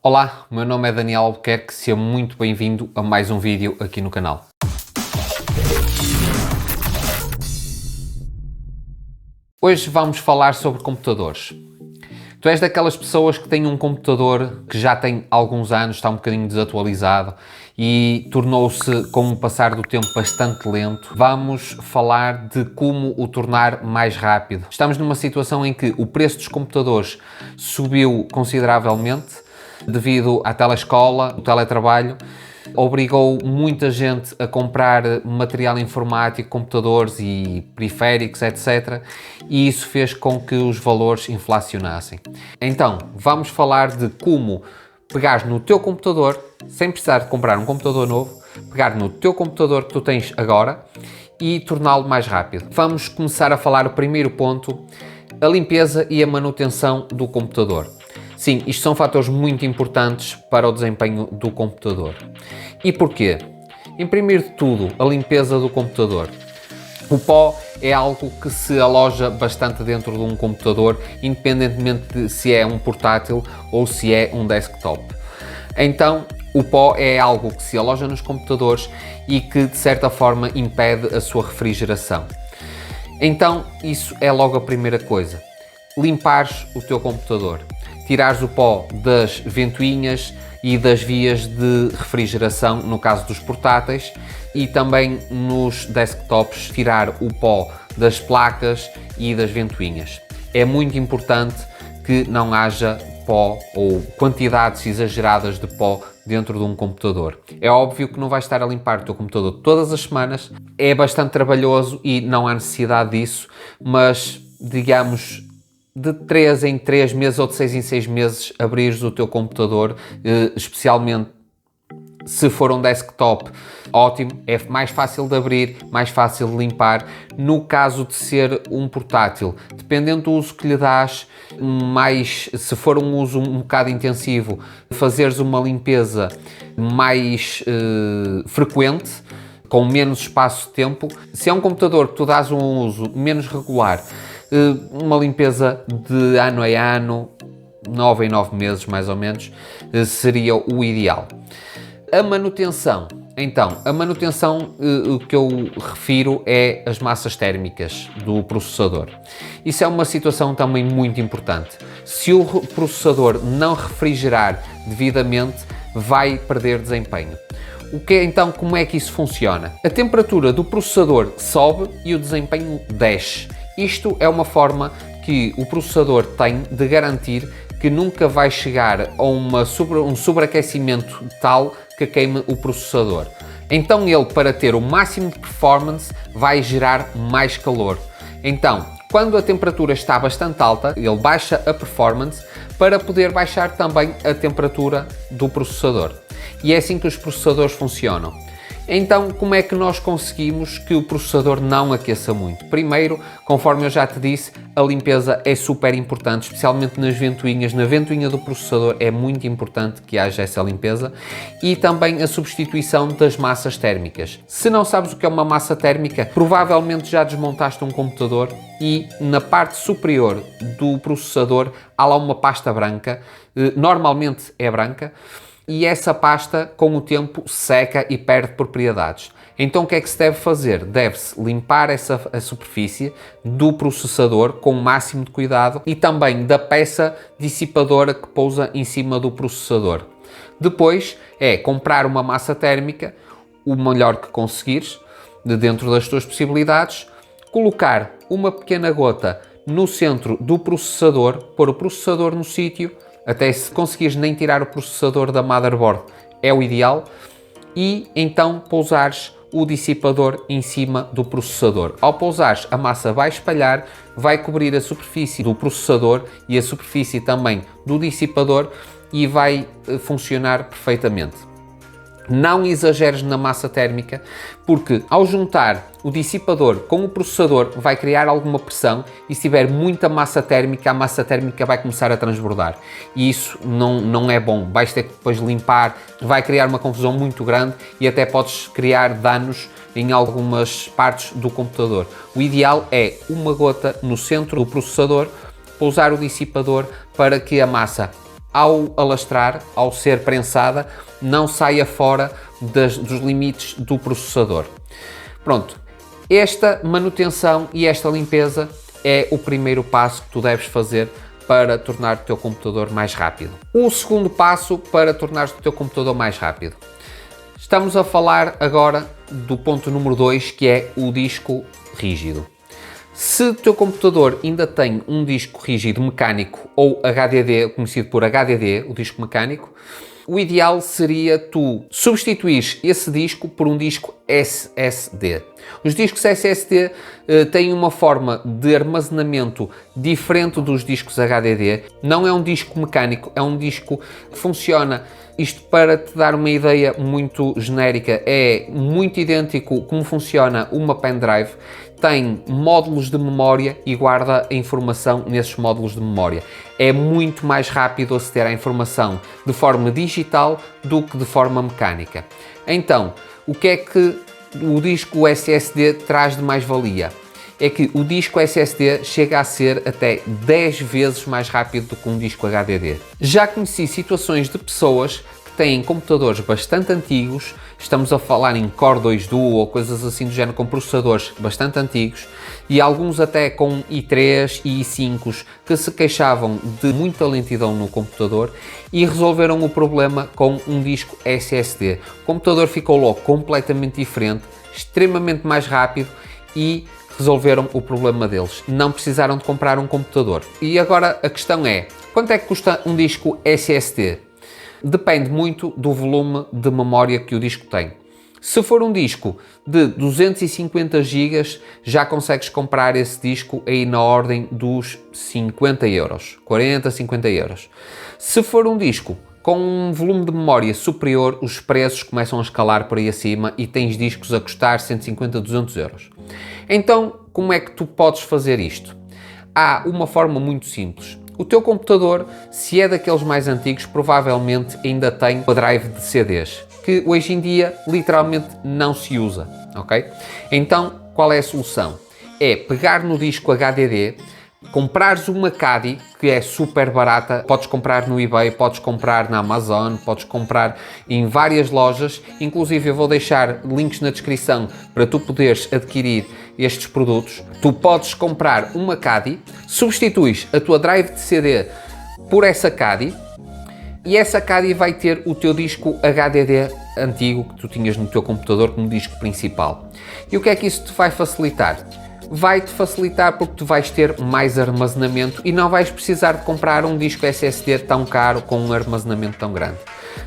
Olá, o meu nome é Daniel Albuquerque, seja muito bem-vindo a mais um vídeo aqui no canal. Hoje vamos falar sobre computadores. Tu és daquelas pessoas que têm um computador que já tem alguns anos, está um bocadinho desatualizado e tornou-se, com o passar do tempo, bastante lento. Vamos falar de como o tornar mais rápido. Estamos numa situação em que o preço dos computadores subiu consideravelmente devido à telescola, o teletrabalho. Obrigou muita gente a comprar material informático, computadores e periféricos, etc. E isso fez com que os valores inflacionassem. Então, vamos falar de como pegares no teu computador, sem precisar de comprar um computador novo, pegar no teu computador que tu tens agora e torná-lo mais rápido. Vamos começar a falar o primeiro ponto, a limpeza e a manutenção do computador. Sim, isto são fatores muito importantes para o desempenho do computador. E porquê? Em primeiro de tudo, a limpeza do computador. O pó é algo que se aloja bastante dentro de um computador, independentemente de se é um portátil ou se é um desktop. Então, o pó é algo que se aloja nos computadores e que, de certa forma, impede a sua refrigeração. Então, isso é logo a primeira coisa. Limpares o teu computador. Tirares o pó das ventoinhas e das vias de refrigeração, no caso dos portáteis, e também nos desktops tirar o pó das placas e das ventoinhas. É muito importante que não haja pó ou quantidades exageradas de pó dentro de um computador. É óbvio que não vais estar a limpar o teu computador todas as semanas, é bastante trabalhoso e não há necessidade disso, mas digamos de 3 em 3 meses ou de 6 em 6 meses abrires o teu computador, especialmente se for um desktop, ótimo, é mais fácil de abrir, mais fácil de limpar. No caso de ser um portátil, dependendo do uso que lhe dás, se for um uso um bocado intensivo, fazeres uma limpeza mais frequente, com menos espaço de tempo. Se é um computador que tu dás um uso menos regular, uma limpeza de ano a ano, 9 em 9 meses mais ou menos, seria o ideal. A manutenção. Então, a manutenção, o que eu refiro é as massas térmicas do processador. Isso é uma situação também muito importante. Se o processador não refrigerar devidamente, vai perder desempenho. Então, como é que isso funciona? A temperatura do processador sobe e o desempenho desce. Isto é uma forma que o processador tem de garantir que nunca vai chegar a um sobreaquecimento tal que queime o processador. Então ele, para ter o máximo de performance, vai gerar mais calor. Então, quando a temperatura está bastante alta, ele baixa a performance para poder baixar também a temperatura do processador. E é assim que os processadores funcionam. Então, como é que nós conseguimos que o processador não aqueça muito? Primeiro, conforme eu já te disse, a limpeza é super importante, especialmente nas ventoinhas. Na ventoinha do processador é muito importante que haja essa limpeza e também a substituição das massas térmicas. Se não sabes o que é uma massa térmica, provavelmente já desmontaste um computador e na parte superior do processador há lá uma pasta branca, normalmente é branca, e essa pasta, com o tempo, seca e perde propriedades. Então, o que é que se deve fazer? Deve-se limpar a superfície do processador com o máximo de cuidado e também da peça dissipadora que pousa em cima do processador. Depois, é comprar uma massa térmica, o melhor que conseguires, dentro das tuas possibilidades, colocar uma pequena gota no centro do processador, pôr o processador no sítio, até se conseguires nem tirar o processador da motherboard é o ideal, e então pousares o dissipador em cima do processador. Ao pousares, a massa vai espalhar, vai cobrir a superfície do processador e a superfície também do dissipador e vai funcionar perfeitamente. Não exageres na massa térmica, porque ao juntar o dissipador com o processador vai criar alguma pressão e se tiver muita massa térmica, a massa térmica vai começar a transbordar. E isso não é bom. Vais ter que depois limpar, vai criar uma confusão muito grande e até podes criar danos em algumas partes do computador. O ideal é uma gota no centro do processador, pousar o dissipador para que a massa ao alastrar, ao ser prensada, não saia fora dos limites do processador. Pronto, esta manutenção e esta limpeza é o primeiro passo que tu deves fazer para tornar o teu computador mais rápido. O segundo passo para tornar o teu computador mais rápido. Estamos a falar agora do ponto número 2, que é o disco rígido. Se o teu computador ainda tem um disco rígido mecânico ou HDD, conhecido por HDD, o disco mecânico, o ideal seria tu substituires esse disco por um disco SSD. Os discos SSD têm uma forma de armazenamento diferente dos discos HDD. Não é um disco mecânico, é um disco que funciona. Isto para te dar uma ideia muito genérica, é muito idêntico como funciona uma pendrive. Tem módulos de memória e guarda a informação nesses módulos de memória. É muito mais rápido aceder à informação de forma digital do que de forma mecânica. Então, o que é que o disco SSD traz de mais-valia? É que o disco SSD chega a ser até 10 vezes mais rápido do que um disco HDD. Já conheci situações de pessoas que têm computadores bastante antigos, estamos a falar em Core 2 Duo ou coisas assim do género, com processadores bastante antigos e alguns até com i3 e i5 que se queixavam de muita lentidão no computador e resolveram o problema com um disco SSD. O computador ficou logo completamente diferente, extremamente mais rápido e resolveram o problema deles. Não precisaram de comprar um computador. E agora a questão é, quanto é que custa um disco SSD? Depende muito do volume de memória que o disco tem. Se for um disco de 250 GB, já consegues comprar esse disco aí na ordem dos 50 euros, 40, 50 euros. Se for um disco com um volume de memória superior, os preços começam a escalar por aí acima e tens discos a custar 150, 200 euros. Então, como é que tu podes fazer isto? Há uma forma muito simples. O teu computador, se é daqueles mais antigos, provavelmente ainda tem o drive de CDs, que hoje em dia literalmente não se usa, ok? Então, qual é a solução? É pegar no disco HDD, comprares uma Caddy, que é super barata, podes comprar no eBay, podes comprar na Amazon, podes comprar em várias lojas, inclusive eu vou deixar links na descrição para tu poderes adquirir estes produtos. Tu podes comprar uma Caddy, substituis a tua drive de CD por essa Caddy e essa Caddy vai ter o teu disco HDD antigo que tu tinhas no teu computador como disco principal. E o que é que isso te vai facilitar? Vai-te facilitar porque tu vais ter mais armazenamento e não vais precisar de comprar um disco SSD tão caro com um armazenamento tão grande.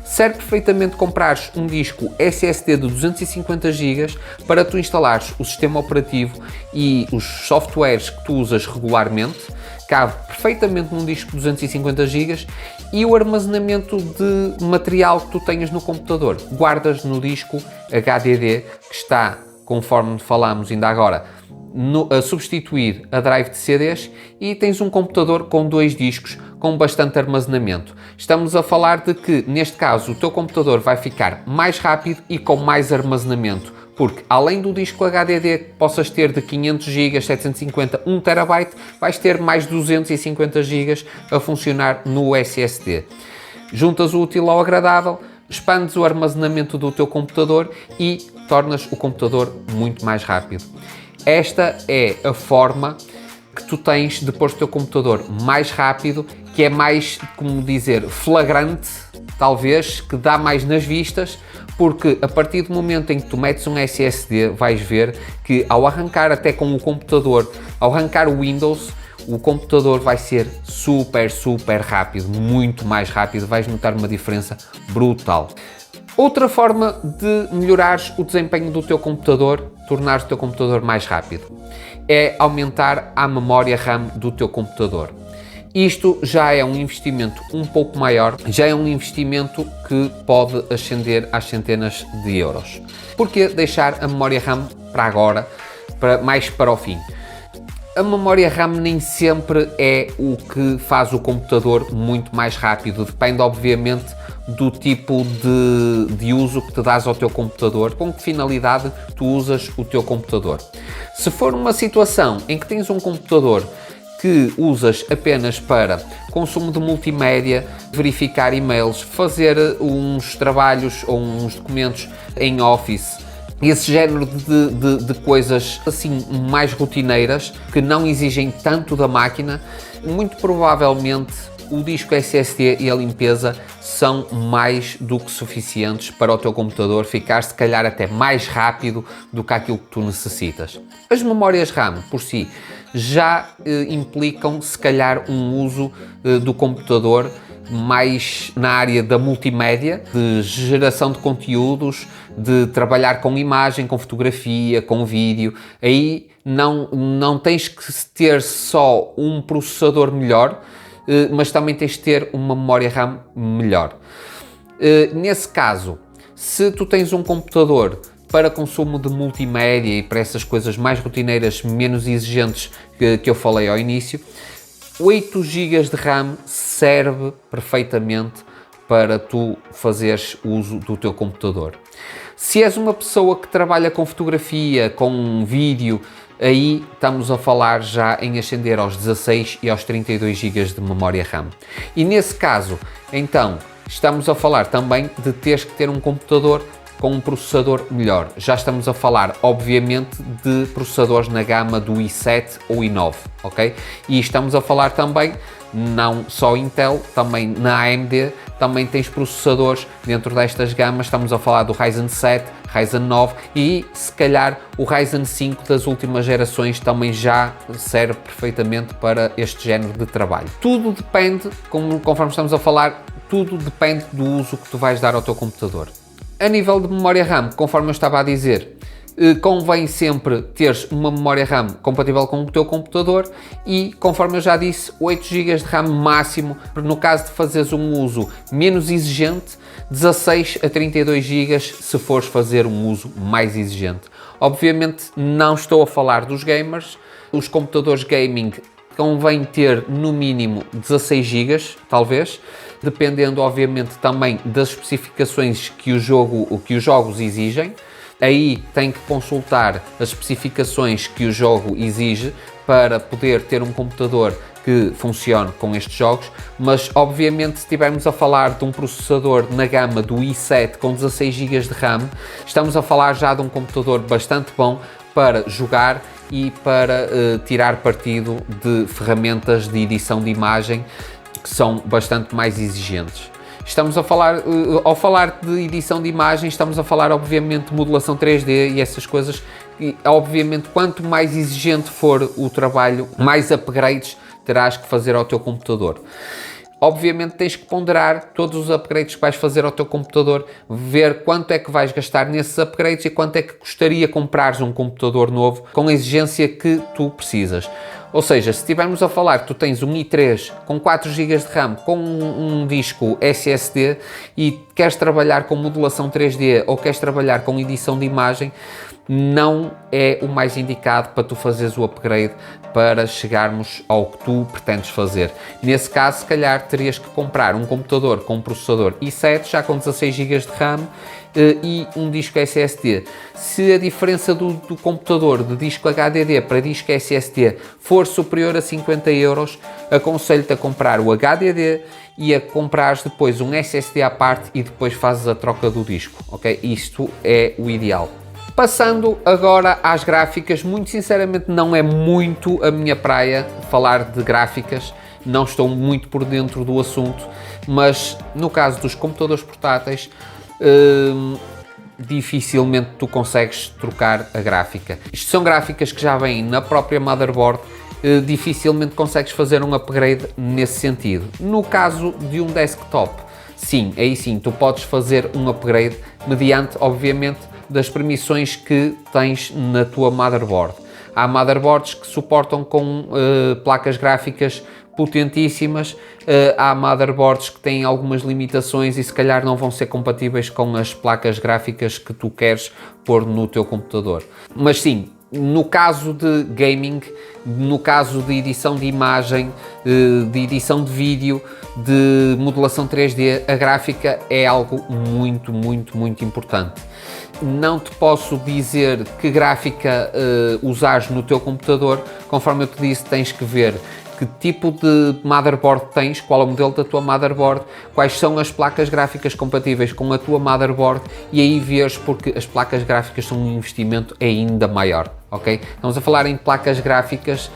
Serve perfeitamente comprares um disco SSD de 250 GB para tu instalares o sistema operativo e os softwares que tu usas regularmente, cabe perfeitamente num disco de 250 GB e o armazenamento de material que tu tenhas no computador, guardas no disco HDD que está, conforme falámos ainda agora, a substituir a drive de CDs e tens um computador com 2 discos com bastante armazenamento. Estamos a falar de que, neste caso, o teu computador vai ficar mais rápido e com mais armazenamento, porque além do disco HDD que possas ter de 500 GB, 750, 1 TB, vais ter mais 250 GB a funcionar no SSD. Juntas o útil ao agradável, expandes o armazenamento do teu computador e tornas o computador muito mais rápido. Esta é a forma que tu tens de pôr o teu computador mais rápido, que é mais, como dizer, flagrante, talvez, que dá mais nas vistas, porque a partir do momento em que tu metes um SSD, vais ver que ao arrancar até com o computador, ao arrancar o Windows, o computador vai ser super rápido, muito mais rápido, vais notar uma diferença brutal. Outra forma de melhorares o desempenho do teu computador, tornar o teu computador mais rápido, é aumentar a memória RAM do teu computador. Isto já é um investimento um pouco maior, já é um investimento que pode ascender às centenas de euros. Porquê deixar a memória RAM para agora, mais para o fim? A memória RAM nem sempre é o que faz o computador muito mais rápido, depende obviamente do tipo de uso que te dás ao teu computador, com que finalidade tu usas o teu computador. Se for uma situação em que tens um computador que usas apenas para consumo de multimédia, verificar e-mails, fazer uns trabalhos ou uns documentos em Office, esse género de coisas assim mais rotineiras que não exigem tanto da máquina, muito provavelmente o disco SSD e a limpeza são mais do que suficientes para o teu computador ficar se calhar até mais rápido do que aquilo que tu necessitas. As memórias RAM por si já implicam se calhar um uso do computador mais na área da multimédia, de geração de conteúdos, de trabalhar com imagem, com fotografia, com vídeo. Aí não tens que ter só um processador melhor, mas também tens de ter uma memória RAM melhor. Nesse caso, se tu tens um computador para consumo de multimédia e para essas coisas mais rotineiras, menos exigentes que eu falei ao início, 8 GB de RAM serve perfeitamente para tu fazeres uso do teu computador. Se és uma pessoa que trabalha com fotografia, com vídeo, aí estamos a falar já em ascender aos 16 e aos 32 GB de memória RAM. E nesse caso, então, estamos a falar também de teres que ter um computador com um processador melhor. Já estamos a falar, obviamente, de processadores na gama do i7 ou i9, ok? E estamos a falar também, não só Intel, também na AMD, também tens processadores dentro destas gamas, estamos a falar do Ryzen 7, Ryzen 9 e, se calhar, o Ryzen 5 das últimas gerações também já serve perfeitamente para este género de trabalho. Tudo depende, conforme estamos a falar, tudo depende do uso que tu vais dar ao teu computador. A nível de memória RAM, conforme eu estava a dizer, convém sempre teres uma memória RAM compatível com o teu computador e, conforme eu já disse, 8 GB de RAM máximo. No caso de fazeres um uso menos exigente, 16 a 32 GB se fores fazer um uso mais exigente. Obviamente não estou a falar dos gamers, os computadores gaming convém ter no mínimo 16 GB, talvez, dependendo obviamente também das especificações que os jogos exigem. Aí tem que consultar as especificações que o jogo exige para poder ter um computador que funcione com estes jogos, mas obviamente se estivermos a falar de um processador na gama do i7 com 16 GB de RAM, estamos a falar já de um computador bastante bom para jogar e para tirar partido de ferramentas de edição de imagem que são bastante mais exigentes. Estamos a falar, ao falar de edição de imagem, estamos a falar obviamente de modelação 3D e essas coisas, e obviamente quanto mais exigente for o trabalho, mais upgrades terás que fazer ao teu computador. Obviamente tens que ponderar todos os upgrades que vais fazer ao teu computador, ver quanto é que vais gastar nesses upgrades e quanto é que custaria comprares um computador novo com a exigência que tu precisas. Ou seja, se estivermos a falar que tu tens um i3 com 4 GB de RAM, com um disco SSD e queres trabalhar com modelação 3D ou queres trabalhar com edição de imagem, não é o mais indicado para tu fazeres o upgrade para chegarmos ao que tu pretendes fazer. Nesse caso, se calhar terias que comprar um computador com um processador i7 já com 16 GB de RAM e um disco SSD. Se a diferença do computador de disco HDD para disco SSD for superior a 50 €, aconselho-te a comprar o HDD e a comprares depois um SSD à parte e depois fazes a troca do disco, ok? Isto é o ideal. Passando agora às gráficas, muito sinceramente não é muito a minha praia falar de gráficas, não estou muito por dentro do assunto, mas no caso dos computadores portáteis, dificilmente tu consegues trocar a gráfica. Isto são gráficas que já vêm na própria motherboard, dificilmente consegues fazer um upgrade nesse sentido. No caso de um desktop, sim, aí sim, tu podes fazer um upgrade mediante, obviamente, das permissões que tens na tua motherboard. Há motherboards que suportam com placas gráficas potentíssimas, há motherboards que têm algumas limitações e se calhar não vão ser compatíveis com as placas gráficas que tu queres pôr no teu computador. Mas sim, no caso de gaming, no caso de edição de imagem, de edição de vídeo, de modelação 3D, a gráfica é algo muito, muito, muito importante. Não te posso dizer que gráfica usares no teu computador, conforme eu te disse, tens que ver que tipo de motherboard tens, qual é o modelo da tua motherboard, quais são as placas gráficas compatíveis com a tua motherboard, e aí vês, porque as placas gráficas são um investimento ainda maior, ok? Estamos a falar em placas gráficas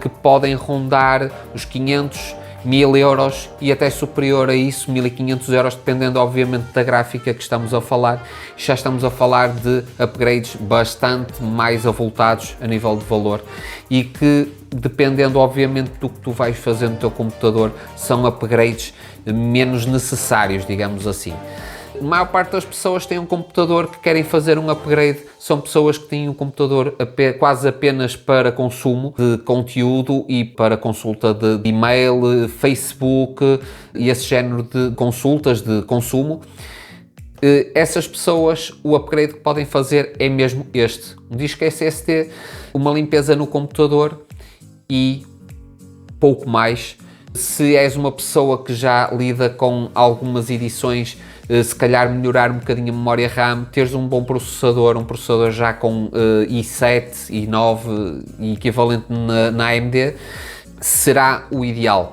que podem rondar os 500, 1000 euros e até superior a isso, 1500 euros, dependendo obviamente da gráfica que estamos a falar. Já estamos a falar de upgrades bastante mais avultados a nível de valor e que, dependendo obviamente do que tu vais fazer no teu computador, são upgrades menos necessários, digamos assim. A maior parte das pessoas que têm um computador que querem fazer um upgrade são pessoas que têm um computador quase apenas para consumo de conteúdo e para consulta de e-mail, Facebook e esse género de consultas de consumo. Essas pessoas, o upgrade que podem fazer é mesmo este: um disco SSD, uma limpeza no computador e pouco mais. Se és uma pessoa que já lida com algumas edições, se calhar melhorar um bocadinho a memória RAM, teres um bom processador, um processador já com i7, i9 e equivalente na AMD, será o ideal.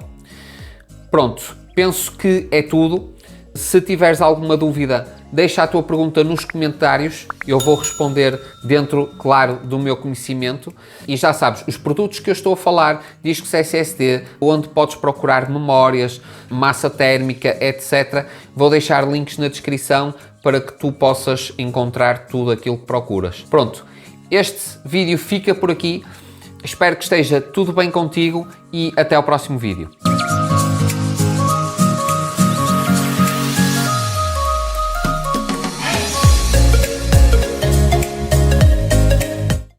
Pronto, penso que é tudo. Se tiveres alguma dúvida, deixa a tua pergunta nos comentários, eu vou responder dentro, claro, do meu conhecimento. E já sabes, os produtos que eu estou a falar, discos SSD, onde podes procurar memórias, massa térmica, etc. Vou deixar links na descrição para que tu possas encontrar tudo aquilo que procuras. Pronto, este vídeo fica por aqui. Espero que esteja tudo bem contigo e até ao próximo vídeo.